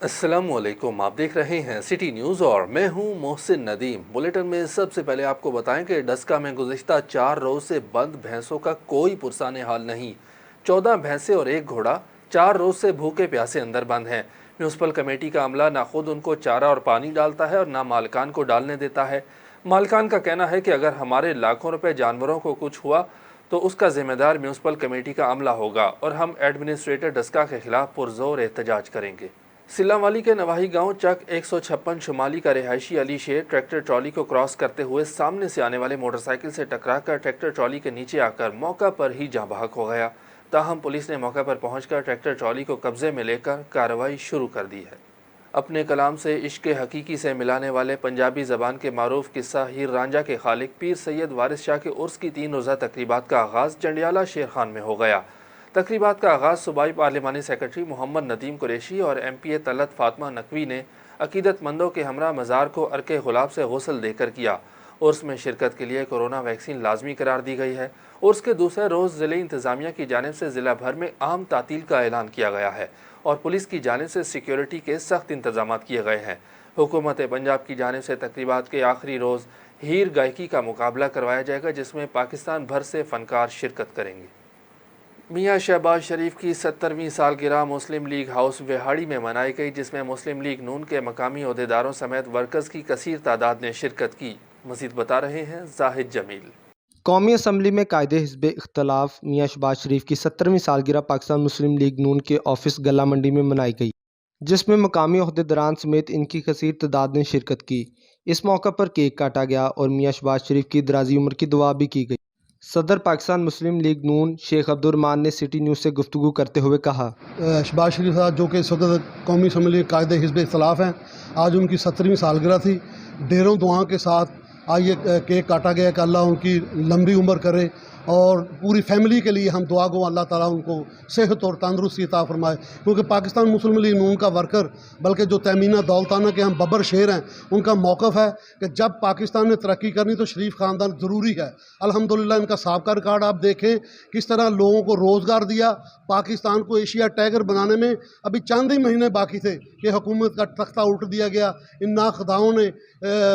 अस्सलाम वालेकुम, आप देख रहे हैं सिटी न्यूज़ और मैं हूं मोहसिन नदीम। बुलेटिन में सबसे पहले आपको बताएं कि डस्का में गुज़िश्ता 4 रोज़ से बंद भैंसों का कोई पुरसाने हाल नहीं। 14 भैंसें और एक घोड़ा 4 रोज़ से भूखे प्यासे अंदर बंद हैं। म्यूनसिपल कमेटी का अमला ना खुद उनको चारा और पानी डालता है और ना मालिकान को डालने देता है। मालिकान का कहना है कि अगर हमारे लाखों रुपए जानवरों को कुछ हुआ तो उसका जिम्मेदार म्यूनसिपल कमेटी का अमला होगा और हम एडमिनिस्ट्रेटर डस्का के खिलाफ पुरजोर एहतजाज करेंगे। सिल्लावाली के नवाही गांव चक 156 शुमाली का रिहायशी अली शेर ट्रैक्टर ट्रॉली को क्रॉस करते हुए सामने से आने वाले मोटरसाइकिल से टकराकर ट्रैक्टर ट्रॉली के नीचे आकर मौका पर ही जाँ बहक हो गया। ताहम पुलिस ने मौके पर पहुंचकर ट्रैक्टर ट्रॉली को कब्जे में लेकर कार्रवाई शुरू कर दी है। अपने कलाम से इश्क हकीकी से मिलाने वाले पंजाबी ज़बान के मारूफ किस्सा हीर रांझा के खालिक पीर सैयद वारिस शाह के उर्स की 3 रोज़ा तकरीबात का आगाज़ जंडियाला शेर खान में हो गया। तकरीबात का आगाज़ सूबाई पार्लिमानी सेक्रेटरी मोहम्मद नदीम कुरैशी और MPA तलत फातिमा नकवी ने अकीदतमंदों के हमरा मज़ार को अर्के गुलाब से गुस्ल देकर किया। उर्स में शिरकत के लिए कोरोना वैक्सीन लाजमी करार दी गई है। उर्स के दूसरे रोज़ ज़िले इंतज़ामिया की जानिब से ज़िला भर में आम तातील का ऐलान किया गया है और पुलिस की जानिब से सिक्योरिटी के सख्त इंतजाम किए गए हैं। हुकूमत पंजाब की जानिब से तकरीबात के आखिरी रोज़ हीर गायकी का मुकाबला करवाया जाएगा, जिसमें पाकिस्तान भर से फ़नकार शिरकत करेंगे। मियाँ शहबाज शरीफ की 70वीं सालगिरह मुस्लिम लीग हाउस विहाड़ी में मनाई गई, जिसमें मुस्लिम लीग नून के मकामी अहदेदारों समेत वर्कर्स की कसीर तादाद ने शिरकत की। मज़ीद बता रहे हैं जाहिद जमील। कौमी असम्बली में कायदे हिज़्ब इख्तलाफ मियाँ शहबाज शरीफ की 70वीं सालगिरह पाकिस्तान मुस्लिम लीग नून के ऑफिस गला मंडी में मनाई गई, जिसमें मकामी अहदेदारान समेत इनकी कसीर तादाद ने शिरकत की। इस मौका पर केक काटा गया और मियाँ शहबाज शरीफ की दराजी उम्र की दुआ भी की गई। सदर पाकिस्तान मुस्लिम लीग नून शेख अब्दुर्रहमान ने सिटी न्यूज़ से गुफ्तगू करते हुए कहा, शहबाज शरीफ साहब जो कि सदर कौमी असम्बली कायदे हिज़्ब इख्तलाफ हैं, आज उनकी 70वीं सालगिरह थी। ढेरों दुआओं के साथ आज ये केक काटा गया कि अल्लाह उनकी लंबी उम्र करे और पूरी फैमिली के लिए हम दुआ गो अल्लाह ताला उनको सेहत और तंदरुस्ती अता फरमाए। क्योंकि पाकिस्तान मुस्लिम लीग नून का वर्कर, बल्कि जो तमीना दौलताना के हम बब्बर शेर हैं, उनका मौक़िफ़ है कि जब पाकिस्तान ने तरक्की करनी तो शरीफ ख़ानदान ज़रूरी है। अल्हम्दुलिल्लाह इनका साबका रिकॉर्ड आप देखें, किस तरह लोगों को रोज़गार दिया। पाकिस्तान को एशिया टाइगर बनाने में अभी चंद ही महीने बाकी थे कि हुकूमत का तख्ता उल्ट दिया गया। इन नाखदाओं ने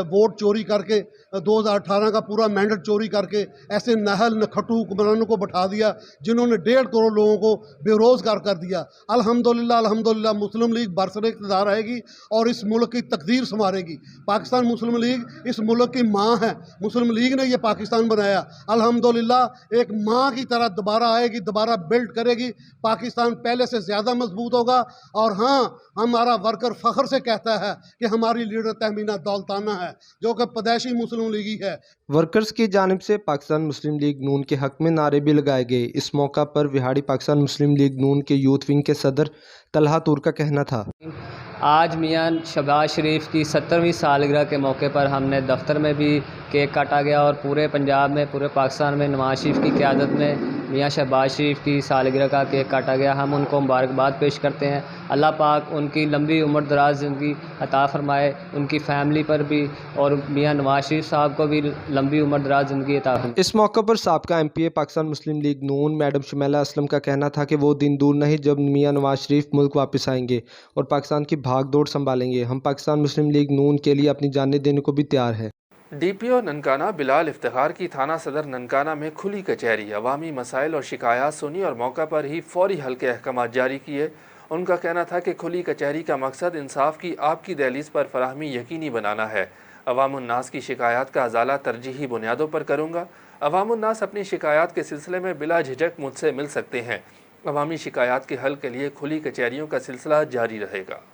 वोट चोरी करके 2018 का पूरा मैंडेट चोरी करके ऐसे नहल नखटू हुक्मरानों को बैठा दिया, जिन्होंने 1.5 करोड़ लोगों को बेरोज़गार कर दिया। अल्हम्दुलिल्लाह मुस्लिम लीग बरसर इक़्तिदार रहेगी और इस मुल्क की तकदीर संवारेगी। पाकिस्तान मुस्लिम लीग इस मुल्क की माँ है। मुस्लिम लीग ने यह पाकिस्तान बनाया। अल्हम्दुलिल्लाह एक माँ की तरह दोबारा आएगी, दोबारा बिल्ड करेगी। पाकिस्तान पहले से ज़्यादा मजबूत होगा। और हाँ, हमारा वर्कर फ़ख्र से कहता है कि हमारी लीडर तहमीना दौलताना है, जो कि पैदाइशी मुस्लिम लीगी है। वर्कर्स की जानिब से पाकिस्तान मुस्लिम लीग नून के हक़ में नारे भी लगाए गए। इस मौका पर विहाड़ी पाकिस्तान मुस्लिम लीग नून के यूथ विंग के सदर तलहा तूर का कहना था, आज मियाँ शहबाज शरीफ की 70वीं सालगिरह के मौके पर हमने दफ्तर में भी केक काटा गया और पूरे पंजाब में, पूरे पाकिस्तान में नवाज शरीफ की क़यादत में मियाँ शहबाज शरीफ की सालगिरह का केक काटा गया। हम उनको मुबारकबाद पेश करते हैं। अल्लाह पाक उनकी लंबी उम्र दराज ज़िंदगी अता फ़रमाए, उनकी फ़ैमिली पर भी और मियाँ नवाज शरीफ साहब को भी लंबी उम्र दराज ज़िंदगी अता फरमाए। इस मौके पर साबका MPA पाकिस्तान मुस्लिम लीग नून मैडम शमेला असलम का कहना था कि वो दिन दूर नहीं जब मियाँ नवाज शरीफ मुल्क वापस आएंगे और पाकिस्तान की भाग दौड़ संभालेंगे। हम पाकिस्तान मुस्लिम लीग नून के लिए अपनी जानें देने को भी तैयार है। DPO ननकाना बिलाल इफ्तिखार की थाना सदर ननकाना में खुली कचहरी, अवामी मसाइल और शिकायत सुनी और मौका पर ही फौरी हल के अहकाम जारी किए। उनका कहना था कि खुली कचहरी का मकसद इंसाफ की आपकी दहलीज पर फराहमी यकीनी बनाना है। अवामुन्नास की शिकायत का अजाला तरजीही बुनियादों पर करूँगा। अवामुन्नास अपनी शिकायत के सिलसिले में बिला झिझक मुझसे मिल सकते हैं। अवामी शिकायत के हल के लिए खुली कचहरियों का सिलसिला जारी रहेगा।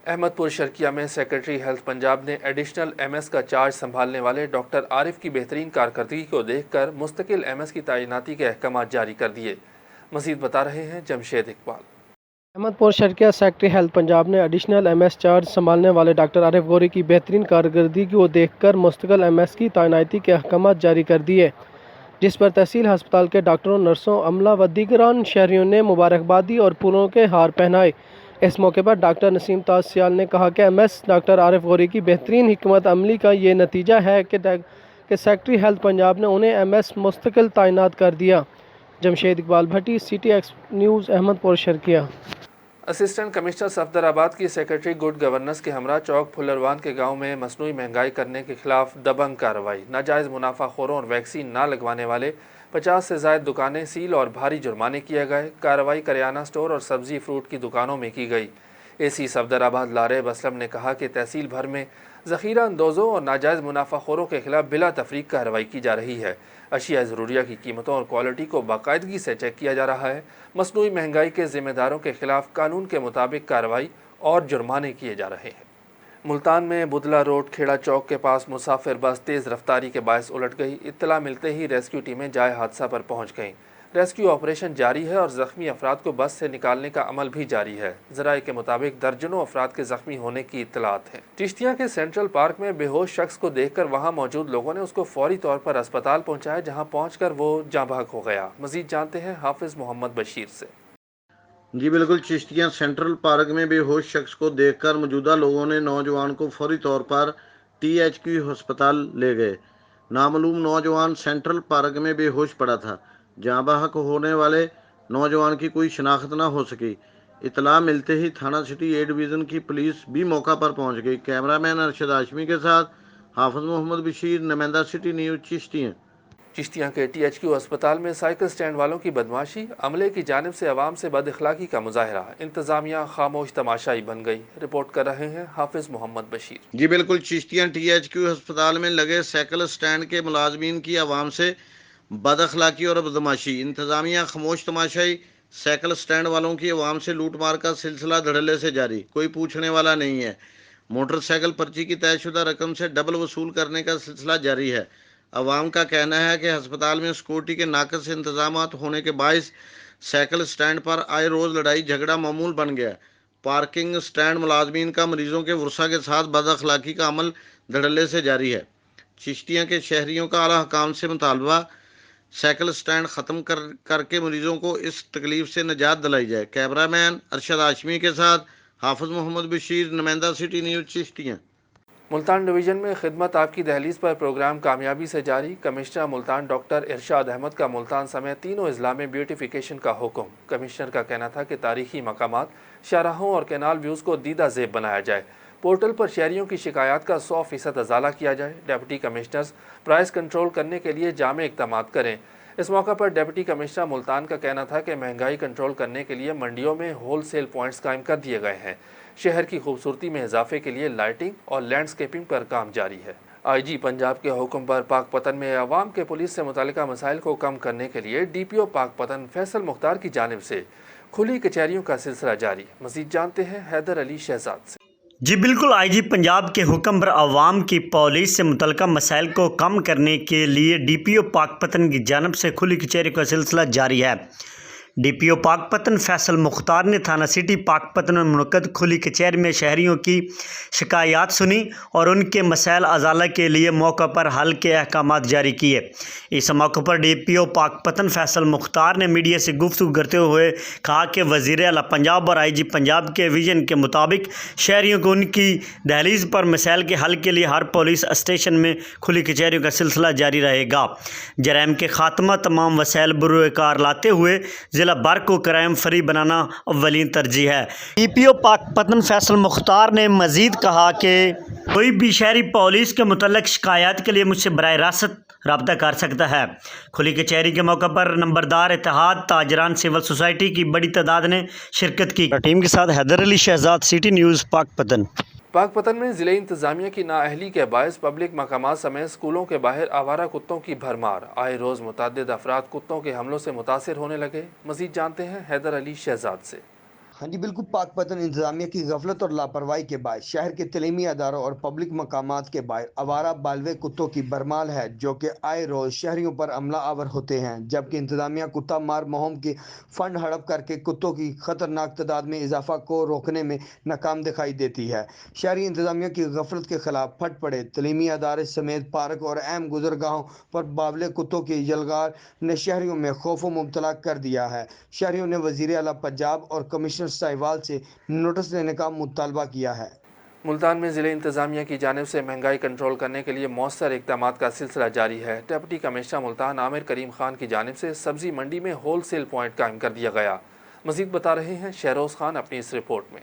अहमदपुर शर्किया में सेक्रेटरी हेल्थ पंजाब ने एडिशनल MS का चार्ज संभालने वाले डॉक्टर आरिफ की बेहतरीन कारकर्दगी को देखकर मुस्तकिल MS की तैनाती के अहकाम जारी कर दिए। मज़ीद बता रहे हैं जमशेद इकबाल। अहमदपुर शर्किया सेक्रेटरी हेल्थ पंजाब ने एडिशनल MS चार्ज संभालने वाले डॉक्टर आरिफ गौरी की बेहतरीन कारकर्दगी को देखकर मुस्तकिल MS की तैनाती के अहकाम जारी कर दिए, जिस पर तहसील हस्पताल के डॉक्टरों, नर्सों, अमला व दीगरान शहरियों ने मुबारकबादी और फूलों के हार पहनाए। इस मौके पर डॉक्टर नसीम ताज सियाल ने कहा कि MS डॉक्टर आरिफ गौरी की बेहतरीन हिकमत अमली का ये नतीजा है कि सेक्रेटरी हेल्थ पंजाब ने उन्हें MS मुस्तकिल तैनात कर दिया। Jamshed Iqbal Bhatti, CTX news, Ahmadpur Sharqia. Assistant commissioner Safdarabad کی سیکرٹری گڈ گورننس کے ہمراہ چوک پھلروان کے گاؤں میں مصنوعی مہنگائی کرنے کے خلاف دبنگ کارروائی، ناجائز منافع خوروں اور ویکسین نہ لگوانے والے 50 سے زائد دکانیں سیل اور بھاری جرمانے کیے گئے۔ کارروائی کریانہ سٹور اور سبزی فروٹ کی دکانوں میں کی گئی۔ اے سی صفدرآباد لارب اسلم نے کہا کہ تحصیل بھر میں ذخیرہ اندوزوں اور ناجائز منافع خوروں کے خلاف بلا تفریق کارروائی کی جا رہی ہے۔ اشیاء ضروریہ کی قیمتوں اور کوالٹی کو باقاعدگی سے چیک کیا جا رہا ہے۔ مصنوعی مہنگائی کے ذمہ داروں کے خلاف قانون کے مطابق کارروائی اور جرمانے کیے جا رہے ہیں۔ ملتان میں بدلہ روڈ کھیڑا چوک کے پاس مسافر بس تیز رفتاری کے باعث الٹ گئی۔ اطلاع ملتے ہی ریسکیو ٹیمیں جائے حادثہ پر پہنچ گئیں۔ ریسکیو آپریشن جاری ہے اور زخمی افراد کو بس سے نکالنے کا عمل بھی جاری ہے۔ ذرائع کے مطابق درجنوں افراد کے زخمی ہونے کی اطلاعات ہیں۔ چشتیاں کے سینٹرل پارک میں بے ہوش شخص کو دیکھ کر وہاں موجود لوگوں نے اس کو فوری طور پر اسپتال پہنچایا، جہاں پہنچ کر وہ جاں بحق ہو گیا۔ مزید جانتے ہیں حافظ محمد بشیر سے۔ جی بالکل، چشتیاں سینٹرل پارک میں بے ہوش شخص کو دیکھ کر موجودہ لوگوں نے نوجوان کو فوری طور پر THQ ہسپتال لے گئے۔ نامعلوم نوجوان سینٹرل پارک میں بے ہوش پڑا تھا۔ جاں بحق ہونے والے نوجوان کی کوئی شناخت نہ ہو سکی۔ اطلاع ملتے ہی تھانہ سٹی اے ڈویژن کی پولیس بھی موقع پر پہنچ گئی۔ کیمرہ مین ارشد ہاشمی کے ساتھ حافظ محمد بشیر، نمائندہ سٹی نیوز چشتیاں۔ چشتیاں کے THQ اسپتال میں سائیکل سٹینڈ والوں کی بدمعاشی، عملے کی جانب سے عوام سے بد اخلاقی کا مظاہرہ، انتظامیہ خاموش تماشائی بن گئی۔ رپورٹ کر رہے ہیں حافظ محمد بشیر۔ جی بالکل، چشتیاں THQ ہسپتال میں لگے سائیکل سٹینڈ کے ملازمین کی عوام سے بد اخلاقی اور بدمعاشی، انتظامیہ خاموش تماشائی، سائیکل سٹینڈ والوں کی عوام سے لوٹ مار کا سلسلہ دھڑلے سے جاری، کوئی پوچھنے والا نہیں ہے۔ موٹر سائیکل پرچی کی طے شدہ رقم سے ڈبل وصول کرنے کا سلسلہ جاری ہے۔ عوام کا کہنا ہے کہ ہسپتال میں سیکورٹی کے ناقص انتظامات ہونے کے باعث سائیکل سٹینڈ پر آئے روز لڑائی جھگڑا معمول بن گیا۔ پارکنگ سٹینڈ ملازمین کا مریضوں کے ورثاء کے ساتھ بد اخلاقی کا عمل دھڑلے سے جاری ہے۔ چشتیاں کے شہریوں کا اعلیٰ حکام سے مطالبہ، سائیکل سٹینڈ ختم کر کے مریضوں کو اس تکلیف سے نجات دلائی جائے۔ کیمرہ مین ارشد ہاشمی کے ساتھ حافظ محمد بشیر، نمائندہ city news Chishtian. Multan division میں خدمت آپ کی دہلیز پر پروگرام کامیابی سے جاری۔ کمشنر ملتان ڈاکٹر ارشاد احمد کا ملتان سمیت تینوں اضلاع میں بیوٹیفیکیشن کا حکم۔ کمشنر کا کہنا تھا کہ تاریخی مقامات، شاہراہوں اور کینال ویوز کو دیدہ زیب بنایا جائے۔ پورٹل پر شہریوں کی شکایات کا 100% ازالہ کیا جائے۔ ڈپٹی کمشنرز پرائس کنٹرول کرنے کے لیے جامع اقدامات کریں۔ اس موقع پر ڈپٹی کمشنر ملتان کا کہنا تھا کہ مہنگائی کنٹرول کرنے کے لیے منڈیوں میں ہول سیل پوائنٹس قائم کر دیے گئے ہیں۔ شہر کی خوبصورتی میں اضافے کے لیے لائٹنگ اور لینڈسکیپنگ پر کام جاری ہے۔ IG پنجاب کے حکم پر پاک پتن میں عوام کے پولیس سے متعلقہ مسائل کو کم کرنے کے لیے DPO پاک پتن فیصل مختار کی جانب سے کھلی کچہریوں کا سلسلہ جاری۔ مزید جانتے ہیں حیدر علی شہزاد سے۔ جی بالکل، IG پنجاب کے حکم پر عوام کی پولیس سے متعلقہ مسائل کو کم کرنے کے لیے DPO پاک پتن کی جانب سے کھلی کچہری کا سلسلہ جاری ہے۔ DPO پاک پتن فیصل مختار نے تھانہ سٹی پاک پتن میں منعقد کھلی کچہری میں شہریوں کی شکایات سنی اور ان کے مسائل ازالہ کے لیے موقع پر حل کے احکامات جاری کیے۔ اس موقع پر DPO پاک پتن فیصل مختار نے میڈیا سے گفتگو کرتے ہوئے کہا کہ وزیر اعلیٰ پنجاب اور IG پنجاب کے ویژن کے مطابق شہریوں کو ان کی دہلیز پر مسائل کے حل کے لیے ہر پولیس اسٹیشن میں کھلی کچہریوں کا سلسلہ جاری رہے گا۔ جرائم کے خاتمہ تمام وسائل بروئے کار لاتے ہوئے ضلع بھر کو کرائم فری بنانا اولین ترجیح ہے۔ DPO پاک پتن فیصل مختار نے مزید کہا کہ کوئی بھی شہری پولیس کے متعلق شکایات کے لیے مجھ سے براہ راست رابطہ کر سکتا ہے۔ کھلی کچہری کے موقع پر نمبردار اتحاد تاجران سول سوسائٹی کی بڑی تعداد نے شرکت کی۔ ٹیم کے ساتھ حیدر علی شہزاد، سٹی نیوز، پاک پتن۔ پاک پتن میں ضلع انتظامیہ کی نااہلی کے باعث پبلک مقامات سمیت سکولوں کے باہر آوارہ کتوں کی بھرمار، آئے روز متعدد افراد کتوں کے حملوں سے متاثر ہونے لگے۔ مزید جانتے ہیں حیدر علی شہزاد سے۔ ہاں جی بالکل، پاک پتن انتظامیہ کی غفلت اور لاپرواہی کے باعث شہر کے تعلیمی اداروں اور پبلک مقامات کے باہر آوارہ بالوے کتوں کی بھرمار ہے، جو کہ آئے روز شہریوں پر عملہ آور ہوتے ہیں، جبکہ انتظامیہ کتا مار مہم کی فنڈ ہڑپ کر کے کتوں کی خطرناک تعداد میں اضافہ کو روکنے میں ناکام دکھائی دیتی ہے۔ شہری انتظامیہ کی غفلت کے خلاف پھٹ پڑے تعلیمی ادارے سمیت پارک اور اہم گزرگاہوں پر بالوے کتوں کی یلغار نے شہریوں میں خوف و مبتلا کر دیا ہے۔ شہریوں نے وزیر اعلیٰ پنجاب اور کمشنر ساہیوال سے نوٹس دینے کا مطالبہ کیا ہے۔ ملتان میں ضلع انتظامیہ کی جانب سے مہنگائی کنٹرول کرنے کے لیے مؤثر اقدامات کا سلسلہ جاری ہے۔ ڈپٹی کمشنر ملتان عامر کریم خان کی جانب سے سبزی منڈی میں ہول سیل پوائنٹ قائم کر دیا گیا۔ मजीद बता रहे हैं शहरोज खान अपनी इस रिपोर्ट में।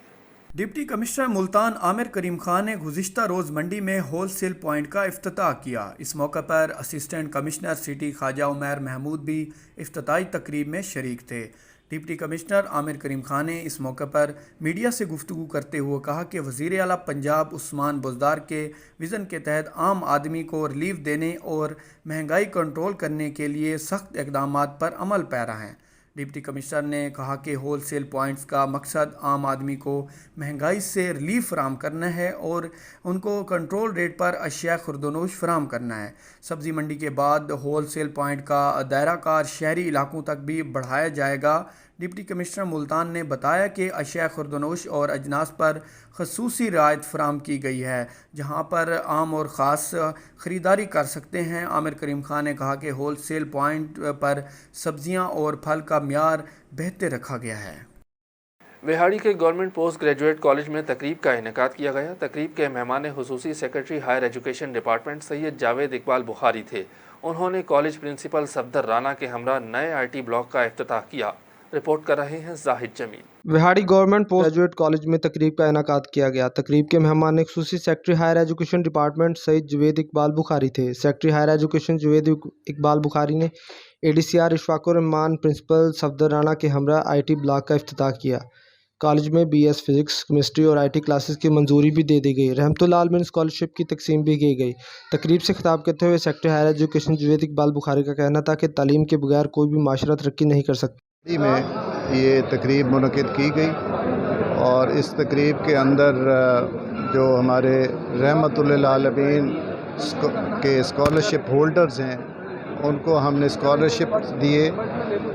डिप्टी कमिश्नर मुल्तान आमिर करीम खान ने गुज़िश्ता रोज़ मंडी में होल सेल पॉइंट का इफ्तिताह किया। इस मौके पर assistant commissioner city Khawaja Umair Mahmood भी इफ्तिताही तकरीब में शरीक थे। डिप्टी कमिश्नर आमिर करीम खान ने इस मौके पर मीडिया से गुफ्तगू करते हुए कहा कि वज़ीर आला पंजाब उस्मान बुज़दार के विज़न के तहत आम आदमी को रिलीफ देने और महंगाई कंट्रोल करने के लिए सख्त इक़दामात पर अमल पैरा हैं। डिप्टी कमिश्नर ने कहा कि होल सेल पॉइंट्स का मकसद आम आदमी को महंगाई से रिलीफ फराम करना है और उनको कंट्रोल रेट पर अशिया खुर्दनोश फराम करना है। सब्ज़ी मंडी के बाद होल सेल पॉइंट का दायरा कार शहरी इलाकों तक भी बढ़ाया जाएगा। डिप्टी कमिश्नर मुल्तान ने बताया कि अशिया खुर्दनोश और अजनास पर खसूसी रियायत फराम की गई है, जहां पर आम और ख़ास ख़रीदारी कर सकते हैं। आमिर करीम खान ने कहा कि होल सेल पॉइंट पर सब्ज़ियां और फल का म्यार बेहतर रखा गया है। विहाड़ी के गवर्नमेंट पोस्ट ग्रेजुएट कॉलेज में तकरीब का इनेकाद किया गया। तकरीब के मेहमान खुसूसी secretary higher education department Syed Javed Iqbal Bukhari थे। उन्होंने कॉलेज प्रिंसिपल सफदर राना के हमरा नए IT ब्लॉक का इफ्तिताह किया। रिपोर्ट कर रहे हैं Zahid Jamil. Vehari government post graduate college में तकरीब का इनेकाद किया गया। तकरीब के मेहमान खुसूसी secretary higher education department Syed Javed Iqbal Bukhari थे। Secretary higher education Javed Iqbal Bukhari ने ADCR इशफाकुर रहमान प्रिंसिपल सफदर राना के हमरा IT ब्लॉक का इफ्तिताह किया। कॉलेज में BS फिज़िक्स केमिस्ट्री और IT क्लासेस की मंजूरी भी दे दी गई। रहमतुल्लाह आलमीन स्कॉलरशिप की तकसीम भी की गई। तकरीब से खिताब करते हुए secretary higher education Javed Iqbal Bukhari का कहना था कि तालीम के बगैर कोई भी माशरा तरक्की नहीं कर सकता। में ये तकरीब मुनक़िद की गई और इस तकरीब के अंदर जो हमारे रहमतुल्लिल आलमीन के स्कॉलरशिप होल्डर्स हैं उनको हमने स्कॉलरशिप दिए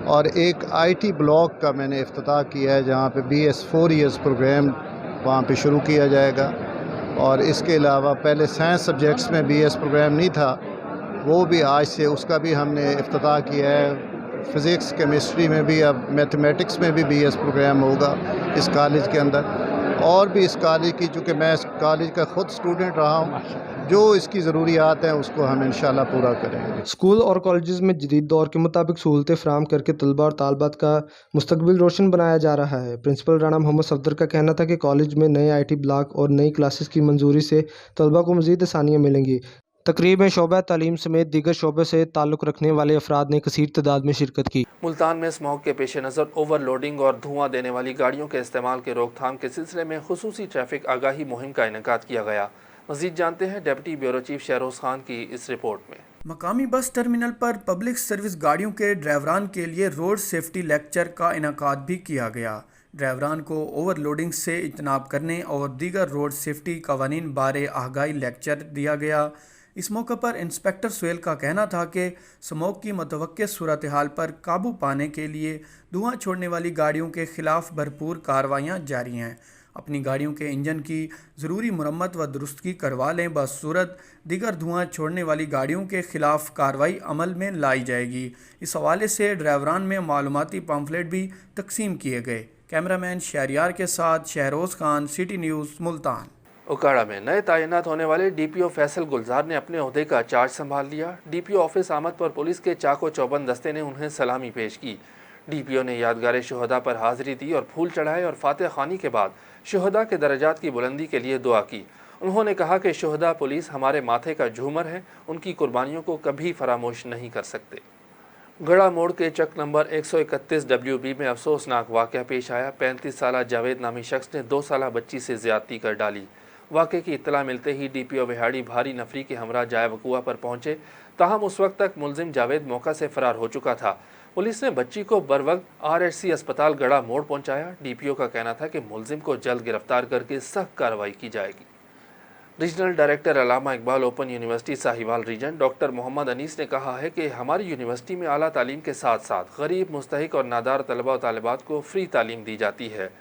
और एक IT ब्लॉक का मैंने इफ्तिताह किया है, जहाँ पे BS 4 ईयर्स प्रोग्राम वहाँ पे शुरू किया जाएगा। और इसके अलावा पहले साइंस सब्जेक्ट्स में BS प्रोग्राम नहीं था, वो भी आज से उसका भी हमने इफ्तिताह किया है। फ़िज़िक्स केमिस्ट्री में भी, अब मैथमेटिक्स में भी BS प्रोग्राम होगा इस कॉलेज के अंदर। और भी इस कॉलेज की, चूँकि मैं इस कॉलेज का ख़ुद स्टूडेंट रहा हूँ, जो इसकी ज़रूरियात हैं उसको हम इंशाल्लाह पूरा करेंगे। स्कूल और कॉलेजेस में जदीद दौर के मुताबिक सहूलतें फराम करके तलबा और तालबात का मुस्तकबिल रोशन बनाया जा रहा है। प्रिंसिपल राना मोहम्मद सफदर का कहना था कि कॉलेज में नए IT ब्लॉक और नई क्लासेस की मंजूरी से तलबा को मज़ीद आसानियाँ मिलेंगी। तकरीब में शोबा तालीम समेत दीगर शोबे से ताल्लुक़ रखने वाले अफराद ने कसीर तादाद में शिरकत की। मुल्तान में स्मॉग के पेश नज़र ओवरलोडिंग और धुआं देने वाली गाड़ियों के इस्तेमाल के रोकथाम के सिलसिले में खुसूसी ट्रैफिक आगाही मुहिम का इनेकाद किया गया। मज़ीद जानते हैं deputy bureau chief Shahroz Khan की इस रिपोर्ट में। मकामी बस टर्मिनल पर पब्लिक सर्विस गाड़ियों के ड्राइवरान के लिए रोड सेफ्टी लेक्चर का इनेकाद भी किया गया। ड्राइवरान को ओवरलोडिंग से इजतनाब करने और दीगर रोड सेफ्टी कवानीन बारे आगाही लेक्चर दिया गया। इस मौके पर इंस्पेक्टर सुहेल का कहना था कि स्मोक की मतवक्के सूरत हाल पर काबू पाने के लिए धुआं छोड़ने वाली गाड़ियों के ख़िलाफ़ भरपूर कार्रवाइयाँ जारी हैं। अपनी गाड़ियों के इंजन की ज़रूरी मुरम्मत व दुरुस्तगी करवा लें, बसूरत दीगर धुआं छोड़ने वाली गाड़ियों के ख़िलाफ़ कार्रवाई अमल में लाई जाएगी। इस हवाले से ड्राइवरान में मालूमाती पम्फलेट भी तकसीम किए गए। कैमरामैन शहरियार के साथ शहरोज खान, सिटी न्यूज़, मुल्तान। उकाड़ा में नए तैनात होने वाले DPO फैसल गुलजार ने अपने ओहदे का चार्ज संभाल लिया। DPO ऑफिस आमद पर पुलिस के चाको चौबंद दस्ते ने उन्हें सलामी पेश की। DPO ने यादगार शुहदा पर हाजिरी दी और फूल चढ़ाए और फातह खानी के बाद शुहदा के दर्जात की बुलंदी के लिए दुआ की। उन्होंने कहा कि शुहदा पुलिस हमारे माथे का झूमर है, उनकी कुर्बानियों को कभी फरामोश नहीं कर सकते। गड़ा मोड़ के चक नंबर 131 WB में अफसोसनाक वाक़या पेश आया। 35 साला जावेद नामी शख्स ने 2 साला बच्ची से ज़्यादती कर डाली। वाक़े की इत्तला मिलते ही DPO विहाड़ी भारी नफरी के हमरा जाए वक़ुआ पर पहुंचे, ताहम उस वक्त तक मुलजिम जावेद मौका से फ़रार हो चुका था। पुलिस ने बच्ची को बरवक्त RHC अस्पताल गड़ा मोड़ पहुंचाया। DPO का कहना था कि मुलजिम को जल्द गिरफ्तार करके सख्त कार्रवाई की जाएगी। Regional director Allama Iqbal open university Sahiwal region doctor Mohammad Anees ने कहा है कि हमारी यूनिवर्सिटी में आला तालीम के साथ साथ गरीब, मुस्तहिक और नादार तलबा और तालिबात को फ्री तालीम दी जाती है।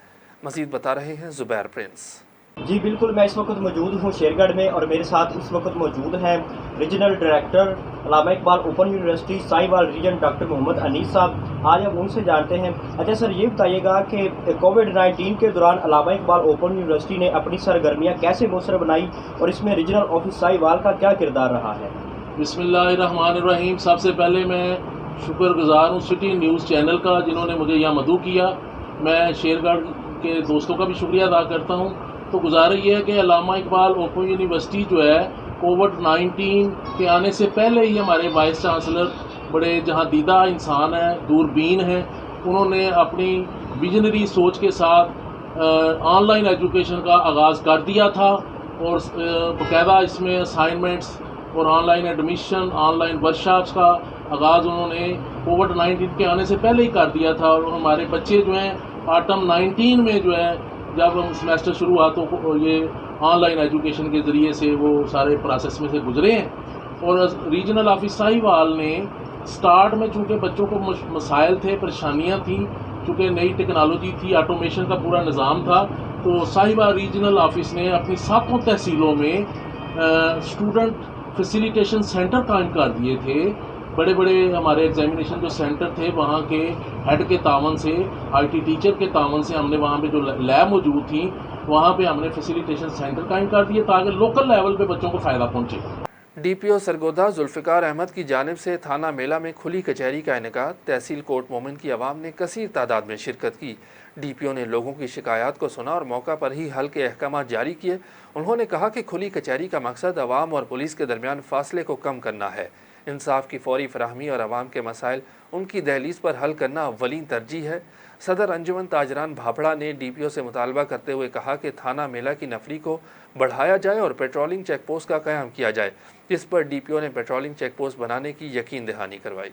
मज़ीद बता रहे हैं ज़ुबैर प्रिंस। जी बिल्कुल, मैं इस वक्त मौजूद हूँ शेरगढ़ में और मेरे साथ इस वक्त मौजूद हैं regional director Allama Iqbal open university Sahiwal region doctor Mohammad Anees sahab. आज हम उनसे जानते हैं। अच्छा सर, ये बताइएगा कि कोविड-19 के दौरान अल्लामा इकबाल ओपन यूनिवर्सिटी ने अपनी सरगर्मियाँ कैसे मौसर बनाई और इसमें रीजनल ऑफिस साहिवाल का क्या किरदार रहा है? बिस्मिल्लाहिर्रहमानिर्रहीम। सबसे पहले मैं शुक्रगुजार हूँ सिटी न्यूज़ चैनल का, जिन्होंने मुझे यहाँ मदऊ किया میں شیر گڑھ کے دوستوں کا بھی شکریہ ادا کرتا ہوں. تو گزارش یہ ہے کہ علامہ اقبال اوپن یونیورسٹی جو ہے کووڈ-19 کے آنے سے پہلے ہی ہمارے وائس چانسلر بڑے جہاں دیدہ انسان ہیں, دوربین ہیں, انہوں نے اپنی ویژنری سوچ کے ساتھ آن لائن ایجوکیشن کا آغاز کر دیا تھا, اور باقاعدہ اس میں اسائنمنٹس اور on line admission, on line workshops کا آغاز انہوں نے کووڈ-19 کے آنے سے پہلے ہی کر دیا تھا. اور ہمارے بچے جو ہیں آٹم 19 میں جو ہے جب سمیسٹر شروع ہوا تو یہ آن لائن ایجوکیشن کے ذریعے سے وہ سارے پروسیس میں سے گزرے ہیں. اور ریجنل آفس ساہیوال نے سٹارٹ میں چونکہ بچوں کو مسائل تھے, پریشانیاں تھیں, چونکہ نئی ٹیکنالوجی تھی, آٹومیشن کا پورا نظام تھا, تو ساہیوال ریجنل آفس نے اپنی 7 تحصیلوں میں اسٹوڈنٹ فیسیلیٹیشن سینٹر قائم کر دیے تھے. بڑے بڑے ہمارے ایگزامینیشن جو سینٹر تھے وہاں کے ہیڈ کے تعاون سے, آئی ٹی ٹیچر کے تعاون سے, ہم نے وہاں پہ جو لیب موجود تھیں وہاں پہ ہم نے فیسیلیٹیشن سینٹر قائم کر دیے تاکہ لوکل لیول پہ بچوں کو فائدہ پہنچے. ڈی پی او سرگودھا ذوالفقار احمد کی جانب سے تھانہ میلہ میں کھلی کچہری کا انعقاد. تحصیل کوٹ مومن کی عوام نے کثیر تعداد میں شرکت کی. ڈی پی او نے لوگوں کی شکایات کو سنا اور موقع پر ہی حل کے احکامات جاری کیے. انہوں نے کہا کہ کھلی کچہری کا مقصد عوام اور پولیس کے درمیان فاصلے کو کم کرنا ہے. انصاف کی فوری فراہمی اور عوام کے مسائل ان کی دہلیز پر حل کرنا اولین ترجیح ہے. صدر انجمن تاجران بھاپڑا نے ڈی پی او سے مطالبہ کرتے ہوئے کہا کہ تھانہ میلہ کی نفری کو بڑھایا جائے اور پیٹرولنگ چیک پوسٹ کا قیام کیا جائے, جس پر ڈی پی او نے پیٹرولنگ چیک پوسٹ بنانے کی یقین دہانی کروائی.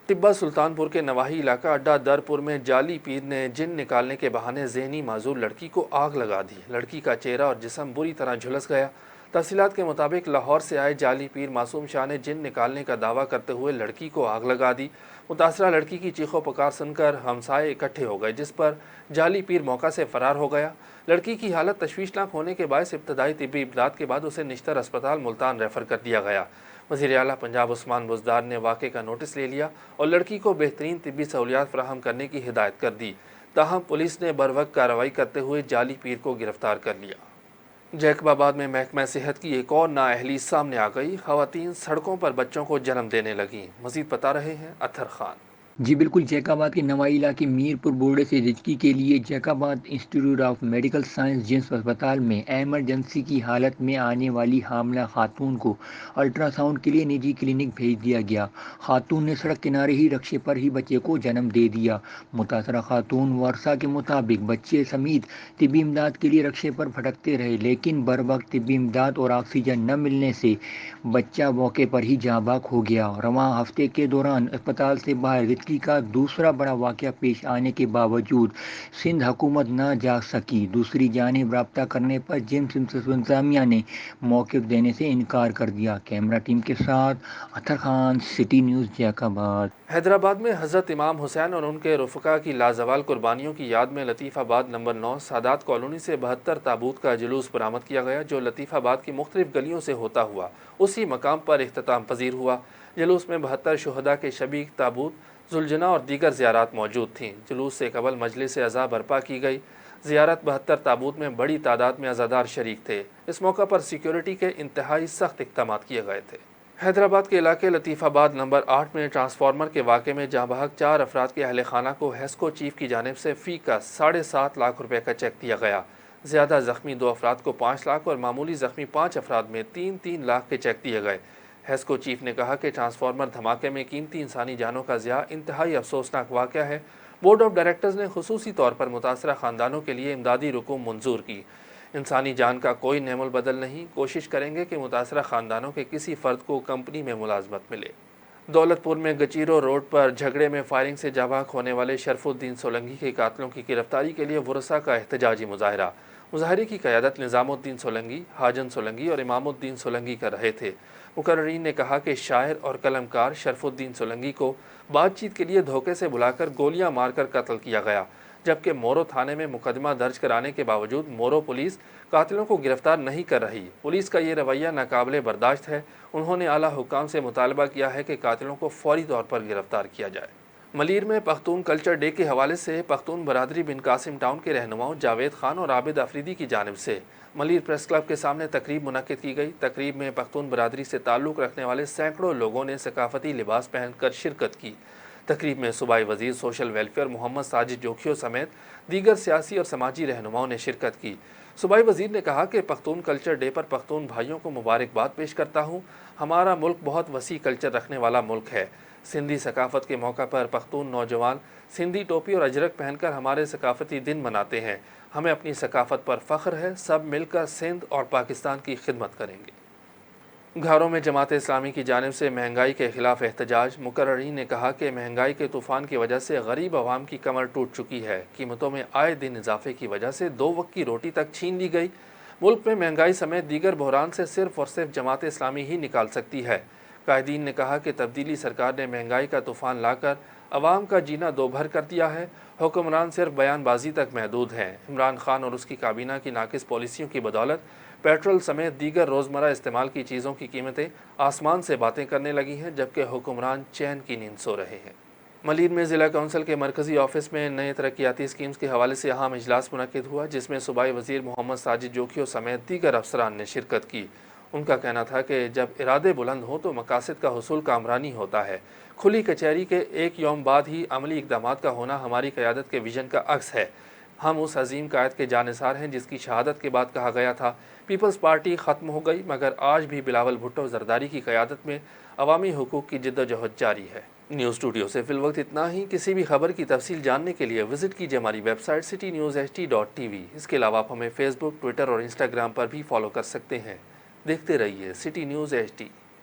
طبہ سلطان پور کے نواحی علاقہ اڈا درپور میں جعلی پیر نے جن نکالنے کے بہانے ذہنی معذور لڑکی کو آگ لگا دی. لڑکی کا چہرہ اور جسم بری طرح جھلس گیا. تفصیلات کے مطابق لاہور سے آئے جعلی پیر معصوم شاہ نے جن نکالنے کا دعویٰ کرتے ہوئے لڑکی کو آگ لگا دی. متاثرہ لڑکی کی چیخو پکار سن کر ہمسائے اکٹھے ہو گئے, جس پر جعلی پیر موقع سے فرار ہو گیا. لڑکی کی حالت تشویشناک ہونے کے باعث ابتدائی طبی امداد کے بعد اسے نشتر اسپتال ملتان ریفر کر دیا گیا. وزیر اعلیٰ پنجاب عثمان بزدار نے واقعے کا نوٹس لے لیا اور لڑکی کو بہترین طبی سہولیات فراہم کرنے کی ہدایت کر دی. تاہم پولیس نے بروقت کارروائی کرتے ہوئے جعلی پیر کو گرفتار کر لیا. جیکب آباد میں محکمہ صحت کی ایک اور نااہلی سامنے آ گئی. خواتین سڑکوں پر بچوں کو جنم دینے لگیں. مزید بتا رہے ہیں اطہر خان. جی بالکل, جیک آباد کے نوائی علاقے میرپور بورڈے سے رجکی کے لیے جیک آباد انسٹیٹیوٹ آف میڈیکل سائنس جنس اسپتال میں ایمرجنسی کی حالت میں آنے والی حاملہ خاتون کو الٹرا ساؤنڈ کے لیے نجی کلینک بھیج دیا گیا. خاتون نے سڑک کنارے ہی رکشے پر ہی بچے کو جنم دے دیا. متاثرہ خاتون ورثہ کے مطابق بچے سمیت طبی امداد کے لیے رکشے پر بھٹکتے رہے, لیکن بر وقت طبی امداد اور آکسیجن نہ ملنے سے بچہ موقع پر ہی جاں بحق ہو گیا. رواں ہفتے کے دوران اسپتال سے باہر کا دوسرا بڑا واقعہ پیش آنے کے باوجود سندھ حکومت نہ جاگ سکی. دوسری جانب رابطہ کرنے پر جیمز انتظامیہ نے موقف دینے سے انکار کر دیا. کیمرہ ٹیم کے ساتھ اطہر خان, سٹی نیوز, جیک آباد. حیدرآباد میں حضرت امام حسین اور ان کے رفقا کی لازوال قربانیوں کی یاد میں لطیف آباد نمبر 9 سادات کالونی سے 72 تابوت کا جلوس برآمد کیا گیا, جو لطیف آباد کی مختلف گلیوں سے ہوتا ہوا اسی مقام پر اختتام پذیر ہوا. جلوس میں 72 شہداء کے شبیہ تابوت, زلجنا اور دیگر زیارات موجود تھیں. جلوس سے قبل مجلس عزا برپا کی گئی. زیارت 72 تابوت میں بڑی تعداد میں عزادار شریک تھے. اس موقع پر سیکیورٹی کے انتہائی سخت اقدامات کیے گئے تھے. حیدرآباد کے علاقے لطیف آباد نمبر 8 میں ٹرانسفارمر کے واقعے میں جاں بحق 4 افراد کے اہل خانہ کو ہیسکو چیف کی جانب سے فی کا 7.5 لاکھ روپے کا چیک دیا گیا. زیادہ زخمی 2 افراد کو 5 لاکھ اور معمولی زخمی 5 افراد میں 3 لاکھ کے چیک دیے گئے. ہیسکو چیف نے کہا کہ ٹرانسفارمر دھماکے میں قیمتی انسانی جانوں کا ضیاع انتہائی افسوسناک واقعہ ہے. بورڈ آف ڈائریکٹرز نے خصوصی طور پر متاثرہ خاندانوں کے لیے امدادی رقوم منظور کی. انسانی جان کا کوئی نعم البدل نہیں. کوشش کریں گے کہ متاثرہ خاندانوں کے کسی فرد کو کمپنی میں ملازمت ملے. دولت پور میں گچیرو روڈ پر جھگڑے میں فائرنگ سے جاں بحق ہونے والے شرف الدین سولنگی کے قاتلوں کی گرفتاری کے لیے ورثاء کا احتجاجی مظاہرہ. مظاہرے کی قیادت نظام الدین سولنگی, حاجن سولنگی اور امام الدین سولنگی کر رہے تھے. مقررین نے کہا کہ شاعر اور قلمکار شرف الدین سولنگی کو بات چیت کے لیے دھوکے سے بلا کر گولیاں مار کر قتل کیا گیا, جبکہ مورو تھانے میں مقدمہ درج کرانے کے باوجود مورو پولیس قاتلوں کو گرفتار نہیں کر رہی. پولیس کا یہ رویہ ناقابل برداشت ہے. انہوں نے اعلیٰ حکام سے مطالبہ کیا ہے کہ قاتلوں کو فوری طور پر گرفتار کیا جائے. ملیر میں پختون کلچر ڈے کے حوالے سے پختون برادری بن قاسم ٹاؤن کے رہنماؤں جاوید خان اور عابد آفریدی کی جانب سے ملیر پریس کلب کے سامنے تقریب منعقد کی گئی. تقریب میں پختون برادری سے تعلق رکھنے والے سینکڑوں لوگوں نے ثقافتی لباس پہن کر شرکت کی. तकरीब में सूबाई वजीर सोशल वेलफेयर मोहम्मद साजिद जोखियो समेत दीगर सियासी और समाजी रहनुमाओं ने शिरकत की। सूबाई वजीर ने कहा कि पख्तून कल्चर डे पर पख्तून भाइयों को मुबारकबाद पेश करता हूँ। हमारा मुल्क बहुत वसी कल्चर रखने वाला मुल्क है। सिंधी सकाफत के मौका पर पख्तून नौजवान सिंधी टोपी और अजरक पहनकर हमारे सकाफती दिन मनाते हैं। हमें अपनी सकाफत पर फ़ख्र है। सब मिलकर सिंध और पाकिस्तान की खिदमत करेंगे। घरों में जमात इस्लामी की जानिब से महंगाई के खिलाफ एहतजाज। मुकर्ररीन ने कहा कि महंगाई के तूफ़ान की वजह से गरीब आवाम की कमर टूट चुकी है। कीमतों में आए दिन इजाफे की वजह से 2 वक्त की रोटी तक छीन ली गई। मुल्क में महंगाई समेत दीगर बहरान से सिर्फ और सिर्फ जमात इस्लामी ही निकाल सकती है। कायदीन ने कहा कि तब्दीली सरकार ने महंगाई का तूफ़ान लाकर अवाम का जीना दोभर कर दिया है। हुक्मरान सिर्फ बयानबाजी तक महदूद हैं। इमरान खान और उसकी काबीना की नाकिस पॉलिसियों की बदौलत पेट्रोल समेत दीगर रोज़मर्रा इस्तेमाल की चीज़ों की कीमतें आसमान से बातें करने लगी हैं, जबकि हुक्मरान चैन की नींद सो रहे हैं। मलीर में ज़िला कौंसिल के मरकज़ी ऑफिस में नए तरक्याती स्कीम्स के हवाले से अहम इजलास मुनक्किद हुआ, जिसमें सूबाई वज़ीर मोहम्मद साजिद जोखियो समेत दीगर अफसरान ने शिरकत की। उनका कहना था कि जब इरादे बुलंद हों तो मकासद का हुसूल कामरानी होता है। खुली कचहरी के एक यौम बाद ही अमली इक़दामात का होना हमारी क़यादत के विजन का अक्स है। हम उस अजीम कायद के जानिसार हैं जिसकी शहादत के बाद कहा गया था पीपल्स पार्टी ख़त्म हो गई, मगर आज भी बिलावल भुट्टो ज़रदारी की क़यादत में अवामी हुकूक़ की जिद्दोजहद जारी है। न्यूज़ स्टूडियो से फ़िल वक्त इतना ही। किसी भी खबर की तफसील जानने के लिए विज़िट कीजिए हमारी वेबसाइट citynewsht.tv। इसके अलावा आप हमें फेसबुक, ट्विटर और इंस्टाग्राम पर भी फॉलो कर सकते हैं। देखते रहिए सिटी न्यूज़ HD।